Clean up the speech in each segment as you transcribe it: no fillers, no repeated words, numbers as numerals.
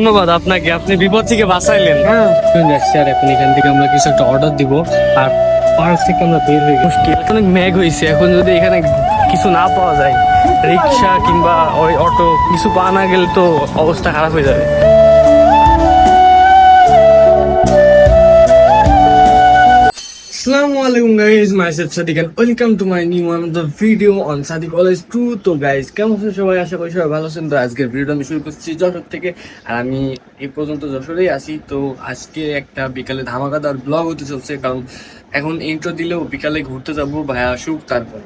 ধন্যবাদ আপনাকে, আপনি বিপদ থেকে বাঁচাইলেন। আর এখন এখান থেকে আমরা কিছু একটা অর্ডার দিব আর পার্ক থেকে আমরা বের হয়ে মুশকিল, অনেক মেঘ হয়েছে। এখন যদি এখানে কিছু না পাওয়া যায়, রিক্সা কিংবা ওই অটো কিছু পাওয়া না গেলে তো অবস্থা খারাপ হয়ে যাবে। Assalamualaikum guys, myself Sadiq and welcome to my new one of the video on Sadiq Always True. তো guys, কেমন আছেন সবাই? আশা করি সবাই ভালো আছেন। তো আজকের ভিডিওটা আমি শুরু করছি যশোর থেকে, আর আমি এই পর্যন্ত যশোরেই আছি। তো আজকে একটা বিকালে ধামাকাদার ব্লগ হতে চলছে, কারণ এখন ইন্ট্রো দিলেও বিকালে ঘুরতে যাবো ভাইয়া আসুক তারপর।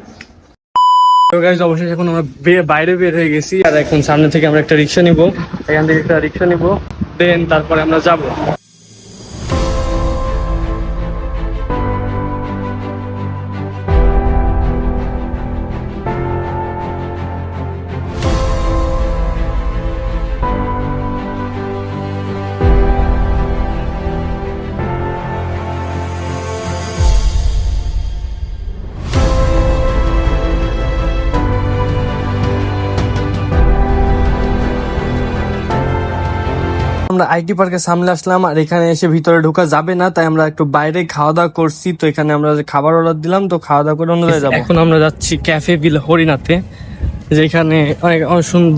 তো গাইজ অবশ্যই এখন আমরা বাইরে বের হয়ে গেছি, আর এখন সামনে থেকে আমরা একটা রিক্সা নিব, এখান থেকে একটা রিক্সা নিব, দেন তারপরে আমরা যাবো। আমরা আইটি পার্কের সামনে আসলাম, আর এখানে এসে ভিতরে ঢোকা যাবে না, তাই আমরা একটু বাইরে খাওয়া দাওয়া করছি। তো এখানে আমরা খাবার অর্ডার দিলাম, তো খাওয়া দাওয়া করে অন্য জায়গায় যাবো। এখন আমরা যাচ্ছি ক্যাফে বিল হরিনাথে, যেখানে অনেক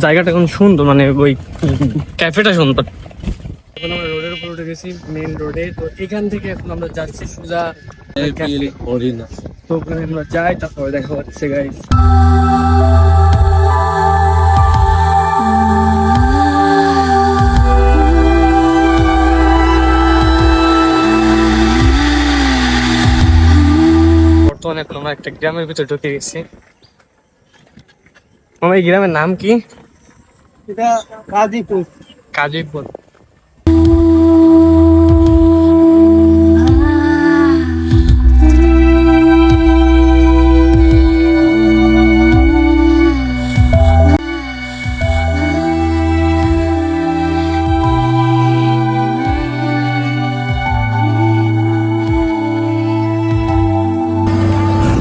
জায়গাটা এখন সুন্দর, মানে ওই ক্যাফেটা সুন্দর। এখন আমরা রোডের উপর উঠে গেছি, মেইন রোডে। তো এখান থেকে এখন আমরা যাচ্ছি সোজা হরিনাথ। তো ওখানে আমরা যাই, তারপরে দেখা হচ্ছে গাইস। এখন আমরা একটা গ্রামের ভিতরে ঢুকে গেছি। এই গ্রামের নাম কি? এটা কাজীপুর। কাজীপুর।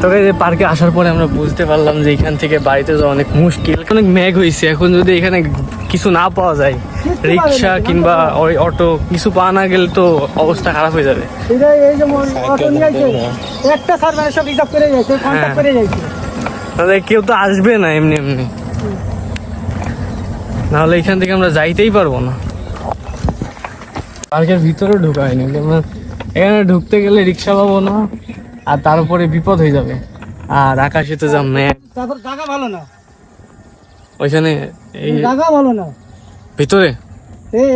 তবে পার্কে আসার পরে আমরা বুঝতে পারলাম যে এখান থেকে বাড়িতে যাওয়া অনেক মুশকিল, অনেক মেঘ হয়েছে। এখন যদি এখানে কিছু না পাওয়া যায়, রিক্সা কিংবা ওই অটো কিছু পাওয়া না গেলে তো অবস্থা খারাপ হয়ে যাবে। তাহলে কেউ তো আসবে না এমনি এমনি, নাহলে এখান থেকে আমরা যাইতেই পারবো না। পার্কের ভিতরে ঢোকা হয়নি, এখানে ঢুকতে গেলে রিক্সা পাবো না, আর তার উপরে বিপদ হয়ে যাবে। আর আকাশে তো যা মেঘ, জায়গা ভালো না ওইখানে, জায়গা ভালো না ভিতরে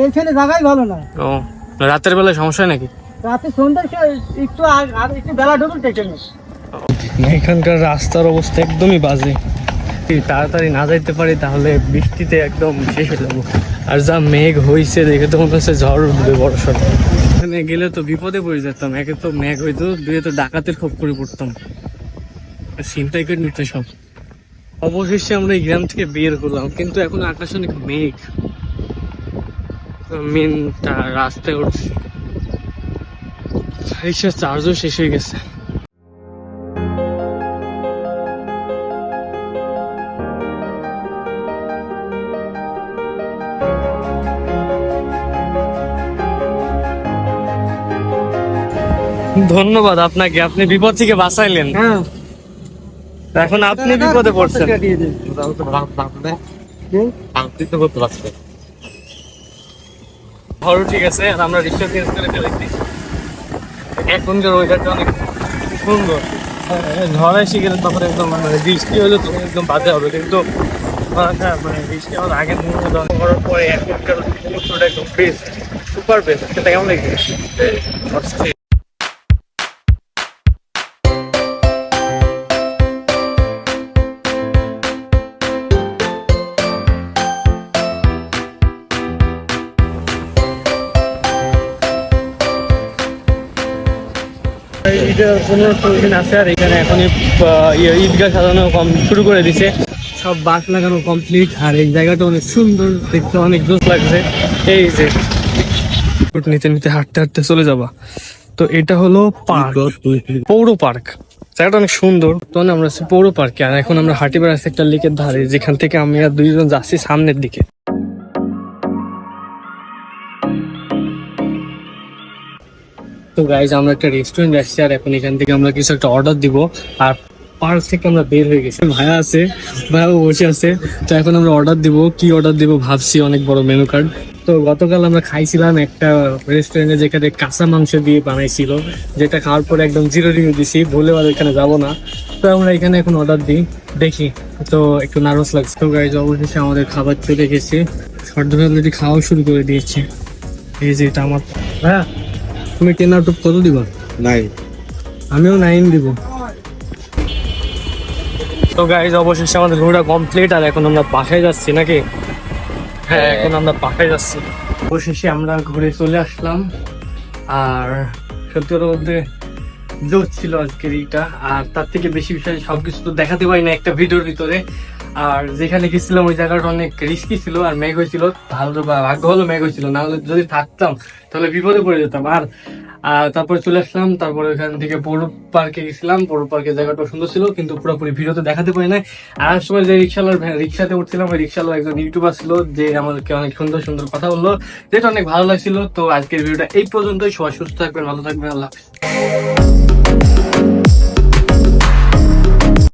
এইখানে জায়গাই ভালো না। ও, রাতের বেলায় সমস্যা নাকি? রাতে সন্ধ্যার একটু আর একটু বেলা ঢুকুন টেকেন। এখানকার রাস্তার অবস্থা একদমই বাজে, তাড়াতাড়ি না যাইতে পারি তাহলে বৃষ্টিতে একদম শেষ হয়ে যাবো। আর যা মেঘ হয়েছে দেখে তো মনে হচ্ছে ঝড় উঠবে বড় সড়। এখানে গেলে তো বিপদে পড়ে যেতাম, একে তো মেঘ হইতো, দুয়ে তো ডাকাতের খোপ করে পড়তাম, চিন্তাই করে নিতে সব। অবশেষে আমরা এই গ্রাম থেকে বের হলাম, কিন্তু এখন আকাশে অনেক মেঘ, মেনটা রাস্তায় উঠছে, রিক্সার চার্জও শেষ হয়ে গেছে। ধন্যবাদ আপনাকে, আপনি বিপদ থেকে বাঁচাইলেন। এখন আপনি বিপদে পড়ছেন। ধরো ঠিক আছে, আর আমরা রিক্সা চেঞ্জ করে ফেলেছি। এখনকার ওয়েদারটা অনেক সুন্দর, ঝড় এসে গেলে তখন একদম মানে বৃষ্টি হলে তখন একদম বাজে হবে, কিন্তু মানে বৃষ্টি আমার আগে করার পরে এখনকার মুহূর্তটা একদম বেস্ট, সুপার বেস্ট। সেটা কেমন লেগেছে? আছে, আর এখানে এখন ঈদগাহ সাজানো শুরু করে দিছে, সব বাঁশ লাগানো কমপ্লিট। আর এই জায়গাটা অনেক সুন্দর দেখতে, অনেক জোশ লাগছে। এই যে নিতে নিতে হাঁটতে হাঁটতে চলে যাবা, তো এটা হলো পার্ক, পৌর পার্ক। জায়গাটা অনেক সুন্দর। তো আমরা আছি পৌর পার্কে, আর এখন আমরা হাঁটি বেড়াচ্ছি একটা লেকের ধারে, যেখান থেকে আমি আর দুইজন যাচ্ছি সামনের দিকে। তো গাইজ আমরা একটা রেস্টুরেন্ট আসছি আর এখন এখান থেকে আমরা কিছু একটা অর্ডার দিব আর পার্ক থেকে আমরা বের হয়ে গেছি। ভাইয়া আছে, ভাইয়াও বসে আছে। তো এখন আমরা অর্ডার দিব, কি অর্ডার দিব ভাবছি, অনেক বড় মেনু কার্ড। তো গতকাল আমরা খাইছিলাম একটা রেস্টুরেন্টে যেখানে কাঁচা মাংস দিয়ে বানাইছিল, যেটা খাওয়ার পরে একদম জিরো রিভিউ দিছি, বলে আর এখানে যাবো না। তো আমরা এখানে এখন অর্ডার দিই, দেখি। তো একটু নার্ভাস লাগছে। তো গাইজ অবশেষে আমাদের খাবার চলে গেছে, শর্ট ধরে অলরেডি খাওয়া শুরু করে দিয়েছি। এই যে এটা আমার। ভাইয়া তুমি 10 আউট অফ কত দিবা? 9। আমিও 9 দিব। তো গাইজ অবশেষে আমাদের ঘোরা কমপ্লিট আর এখন আমরা বাসায় যাচ্ছি নাকি? হ্যাঁ, এখন আমরা বাসায় যাচ্ছি। অবশেষে আমরা ঘুরে চলে আসলাম আর সত্যি কথা বলতে জোর ছিল আজকের এইটা। আর তার থেকে বেশি বিষয় সবকিছু তো দেখাতে পারি না একটা ভিডিওর ভিতরে। আর যেখানে গেছিলাম ওই জায়গাটা অনেক রিস্কি ছিল আর মেঘ হয়েছিল, ভালো ভাগ্য হলো মেঘ হয়েছিল, না হলে যদি থাকতাম তাহলে বিপদে পড়ে যেতাম। আর তারপরে চলে আসলাম, তারপরে ওইখান থেকে পৌর পার্কে গেছিলাম। পৌর পার্কের জায়গাটা সুন্দর ছিল কিন্তু পুরোপুরি ভিডিওতে দেখাতে পারি না। আর এক সময় যে রিক্সাতে উঠছিলাম, ওই রিক্সাওয়ালা একজন ইউটিউবার ছিল যে আমাদেরকে অনেক সুন্দর সুন্দর কথা বললো, যেটা অনেক ভালো লাগছিল। তো আজকের ভিডিওটা এই পর্যন্তই। সবাই সুস্থ থাকবেন, ভালো থাকবেন, আল্লাহ হাফেজ।